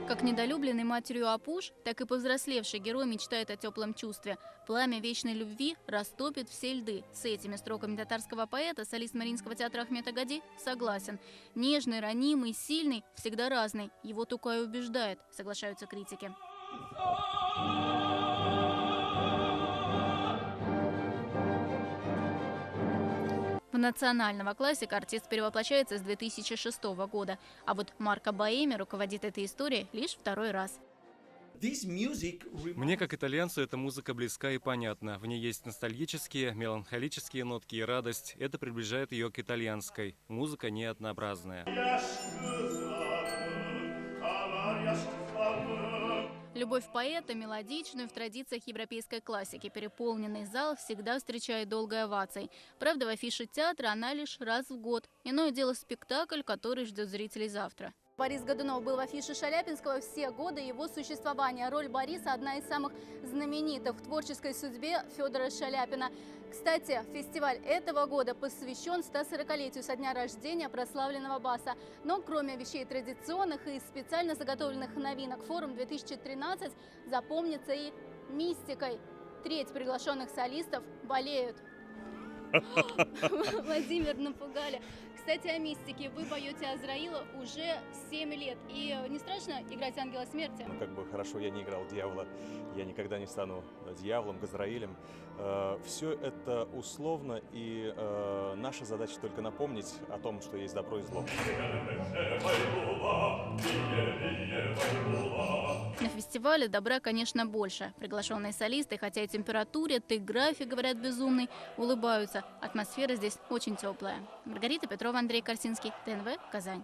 Как недолюбленный матерью Апуш, так и повзрослевший герой мечтает о теплом чувстве. Пламя вечной любви растопит все льды. С этими строками татарского поэта солист Мариинского театра Ахмет Агади согласен. Нежный, ранимый, сильный, всегда разный. Его Тукай убеждает, соглашаются критики. В национального классика артист перевоплощается с 2006 года. А вот Марко Боэми руководит этой историей лишь второй раз. Мне, как итальянцу, эта музыка близка и понятна. В ней есть ностальгические, меланхолические нотки и радость. Это приближает ее к итальянской. Музыка не однообразная. Любовь поэта мелодичную в традициях европейской классики. Переполненный зал всегда встречает долгой овацией. Правда, в афише театра она лишь раз в год. Иное дело спектакль, который ждет зрителей завтра. Борис Годунов был в афише Шаляпинского все годы его существования. Роль Бориса – одна из самых знаменитых в творческой судьбе Федора Шаляпина. Кстати, фестиваль этого года посвящен 140-летию со дня рождения прославленного баса. Но кроме вещей традиционных и специально заготовленных новинок, форум 2013 запомнится и мистикой. Треть приглашенных солистов болеют. Владимир, напугали. Кстати, о мистике. Вы поете Азраила уже 7 лет. И не страшно играть ангела смерти? Ну, как бы хорошо, я не играл дьявола. Я никогда не стану дьяволом, Газраилем. Все это условно, и наша задача только напомнить о том, что есть добро и зло. На фестивале добра, конечно, больше. Приглашенные солисты, хотя и температурят, и график, говорят, безумный, улыбаются. Атмосфера здесь очень теплая. Маргарита Петрова, Андрей Корсинский, ТНВ, Казань.